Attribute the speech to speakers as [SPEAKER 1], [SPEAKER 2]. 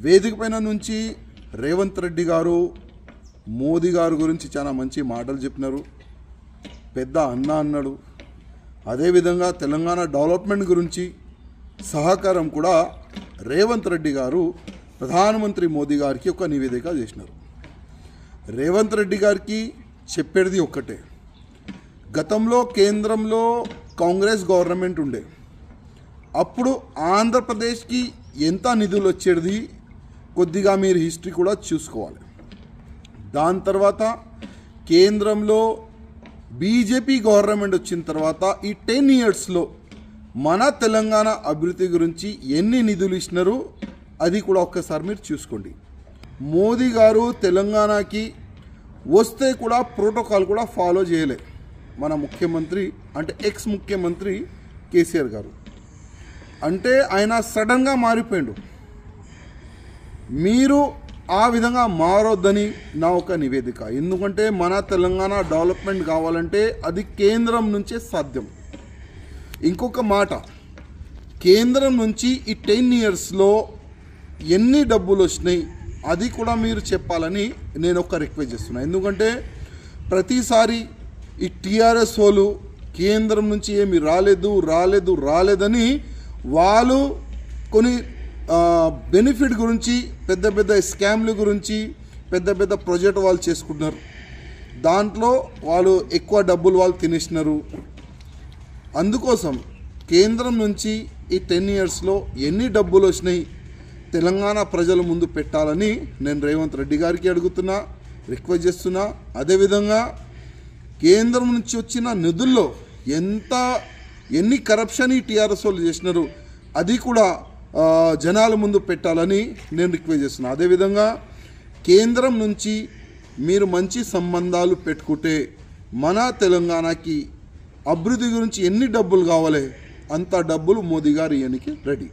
[SPEAKER 1] వేదిక పైన నుంచి రేవంత్ రెడ్డి గారు మోదీ గారి గురించి చాలా మంచి మాటలు చెప్పినారు, పెద్ద అన్న అన్నాడు. అదేవిధంగా తెలంగాణ డెవలప్మెంట్ గురించి సహకారం కూడా రేవంత్ రెడ్డి గారు ప్రధానమంత్రి మోదీ గారికి ఒక నివేదిక చేసినారు. రేవంత్ రెడ్డి గారికి చెప్పేది ఒక్కటే, గతంలో కేంద్రంలో కాంగ్రెస్ గవర్నమెంట్ ఉండే అప్పుడు ఆంధ్రప్రదేశ్కి ఎంత నిధులు వచ్చేది కొద్దిగా మీరు హిస్టరీ కూడా చూసుకోవాలి. దాని తర్వాత కేంద్రంలో బీజేపీ గవర్నమెంట్ వచ్చిన తర్వాత ఈ 10 ఇయర్స్లో మన తెలంగాణ అభివృద్ధి గురించి ఎన్ని నిధులు ఇచ్చినారు అది కూడా ఒక్కసారి మీరు చూసుకోండి. మోదీ గారు తెలంగాణకి వస్తే కూడా ప్రోటోకాల్ కూడా ఫాలో చేయలే మన ముఖ్యమంత్రి, అంటే ఎక్స్ ముఖ్యమంత్రి కేసీఆర్ గారు. అంటే ఆయన సడన్గా మారిపోయిండు. మీరు ఆ విధంగా మారొద్దని నా ఒక నివేదిక. ఎందుకంటే మన తెలంగాణ డెవలప్మెంట్ కావాలంటే అది కేంద్రం నుంచే సాధ్యం. ఇంకొక మాట, కేంద్రం నుంచి ఈ 10 ఇయర్స్లో ఎన్ని డబ్బులు వచ్చినాయి అది కూడా మీరు చెప్పాలని నేను ఒక రిక్వెస్ట్ చేస్తున్నాను. ఎందుకంటే ప్రతిసారి ఈ టీఆర్ఎస్ వాళ్ళు కేంద్రం నుంచి ఏమి రాలేదని వాళ్ళు కొన్ని బెనిఫిట్ గురించి పెద్ద పెద్ద స్కామ్ల గురించి పెద్ద పెద్ద ప్రాజెక్ట్ వాళ్ళు చేసుకుంటున్నారు. దాంట్లో వాళ్ళు ఎక్కువ డబ్బులు వాళ్ళు తినేసినారు. అందుకోసం కేంద్రం నుంచి ఈ 10 ఇయర్స్లో ఎన్ని డబ్బులు వచ్చినాయి తెలంగాణ ప్రజల ముందు పెట్టాలని నేను రేవంత్ రెడ్డి గారికి అడుగుతున్నా, రిక్వెస్ట్ చేస్తున్నా. అదేవిధంగా కేంద్రం నుంచి వచ్చిన నిధుల్లో ఎన్ని కరప్షన్ ఈ టీఆర్ఎస్ వాళ్ళు చేసినారు అది కూడా జనాల ముందు పెట్టాలని నేను రిక్వెస్ట్ చేస్తున్నా. అదేవిధంగా కేంద్రం నుంచి మీరు మంచి సంబంధాలు పెట్టుకుంటే మన తెలంగాణకి అభివృద్ధి గురించి ఎన్ని డబ్బులు కావాలి అంత డబ్బులు మోదీ గారు ఇవ్వడానికి రెడీ.